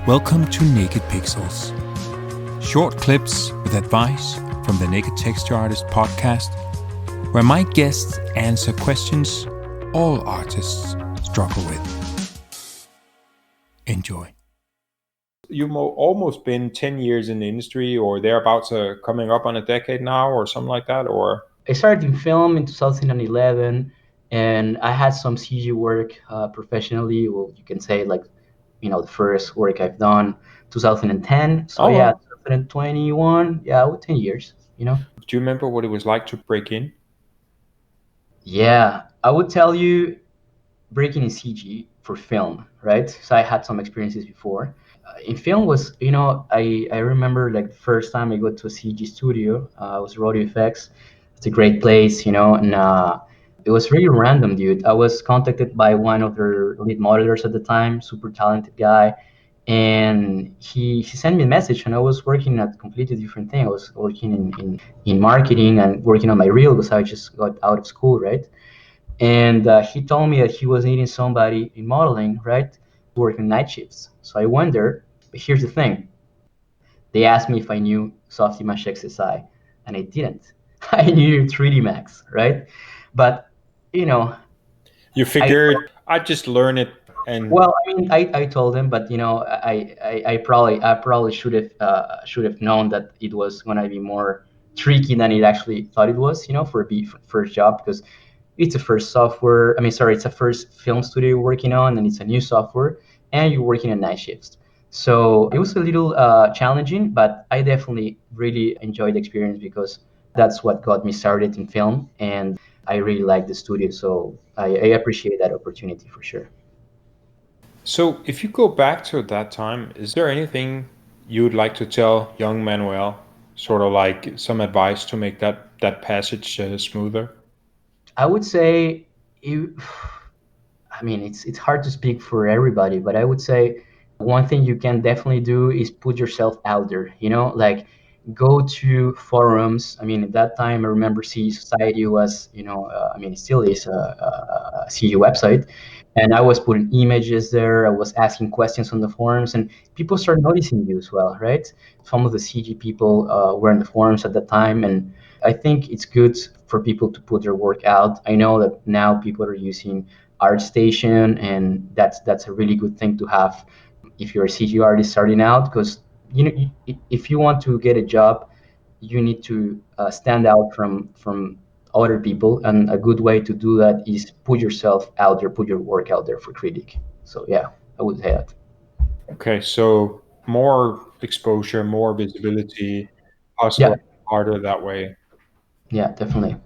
Welcome to Naked Pixels. Short clips with advice from the Naked Texture Artist podcast, where my guests answer questions all artists struggle with. Enjoy. You've almost been 10 years in the industry, or thereabouts, coming up on a decade now, or something like that, or? I started in film in 2011, and I had some CG work professionally. Well, you can say the first work I've done, 2010. So Oh, wow. 2021, with 10 years. Do you remember what it was like to break in? Yeah, I would tell you breaking in CG for film, right? So I had some experiences before. In film was, I remember like the first time I go to a CG studio, it was Rodeo Effects. It's a great place, and it was really random, dude. I was contacted by one of their lead modelers at the time, super talented guy, and he sent me a message, and I was working at a completely different thing. I was working in marketing and working on my reel because I just got out of school, right? And he told me that he was needing somebody in modeling, right, working night shifts. So I went there. But here's the thing: they asked me if I knew Softimage XSI, and I didn't. I knew 3D Max, right? But you know, You I figured I'd just learn it and... well, I mean, I told them, but I probably should have known that it was gonna be more tricky than it actually thought it was, for a first job, because it's a first software. I mean, sorry, it's a first film studio you're working on, and it's a new software, and you're working at night shifts. So it was a little challenging, but I definitely really enjoyed the experience because that's what got me started in film, and I really like the studio. So I appreciate that opportunity for sure. So, if you go back to that time, is there anything you would like to tell young Manuel, sort of like some advice to make that passage smoother? I would say you. I mean, it's hard to speak for everybody, but I would say one thing you can definitely do is put yourself out there. Like go to forums. I mean, at that time, I remember CG Society was, I mean, it still is a CG website, and I was putting images there. I was asking questions on the forums, and people started noticing you as well, right? Some of the CG people were in the forums at that time, and I think it's good for people to put their work out. I know that now people are using ArtStation, and that's a really good thing to have if you're a CG artist starting out, because if you want to get a job, you need to stand out from other people, and a good way to do that is put yourself out there, put your work out there for critic. So yeah, I would say that. Okay, so more exposure, more visibility, Yeah, hustle harder that way. yeah, definitely.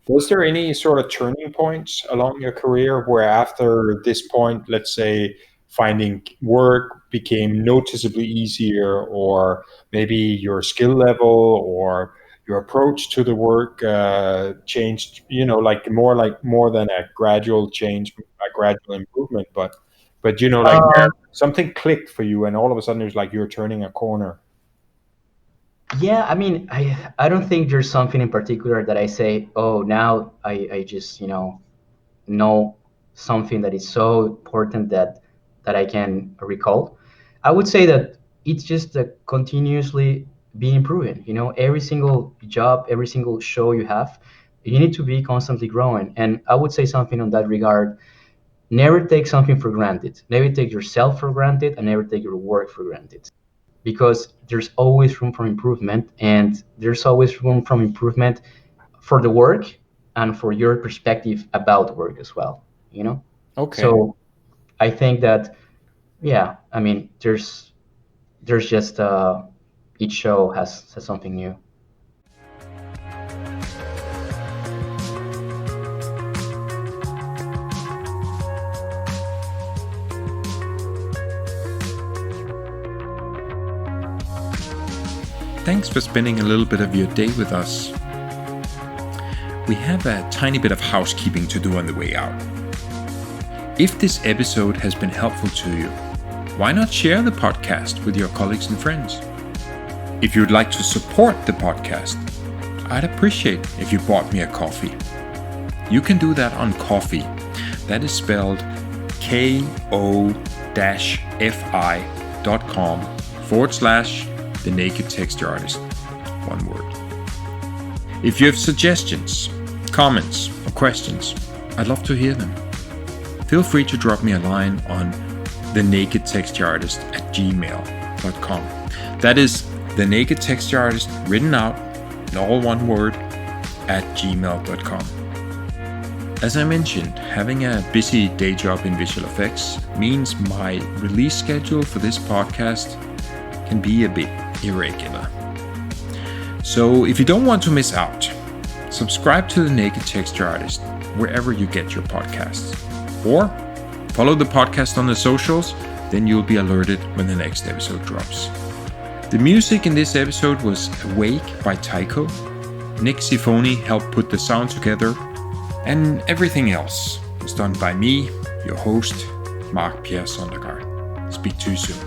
Was there any sort of turning points along your career where after this point, let's say, finding work became noticeably easier, or maybe your skill level or your approach to the work changed, like more than a gradual change, a gradual improvement, but like where something clicked for you and all of a sudden it's like you're turning a corner. Yeah, I mean, I don't think there's something in particular that I say, oh, now I just know something that is so important that I can recall. I would say that it's just a continuously be improving. Every single job, every single show you have, you need to be constantly growing. And I would say something on that regard: never take something for granted. Never take yourself for granted, and never take your work for granted, because there's always room for improvement, and there's always room for improvement for the work and for your perspective about work as well, Okay. so I think that, yeah, I mean, there's just each show has something new. Thanks for spending a little bit of your day with us. We have a tiny bit of housekeeping to do on the way out. If this episode has been helpful to you, why not share the podcast with your colleagues and friends? If you'd like to support the podcast, I'd appreciate if you bought me a coffee. You can do that on Ko-fi. That is spelled Ko-fi gmail.com/The Naked Texture Artist. One word. If you have suggestions, comments, or questions, I'd love to hear them. Feel free to drop me a line on thenakedtextureartist@gmail.com. That is The Naked Texture Artist written out in all one word @gmail.com. As I mentioned, having a busy day job in visual effects means my release schedule for this podcast can be a bit irregular. So if you don't want to miss out, subscribe to The Naked Texture Artist wherever you get your podcasts. Or follow the podcast on the socials, then you'll be alerted when the next episode drops. The music in this episode was Awake by Tycho. Nick Sifoni helped put the sound together, and everything else was done by me, your host, Marque Pierre Sondergaard. Speak to you soon.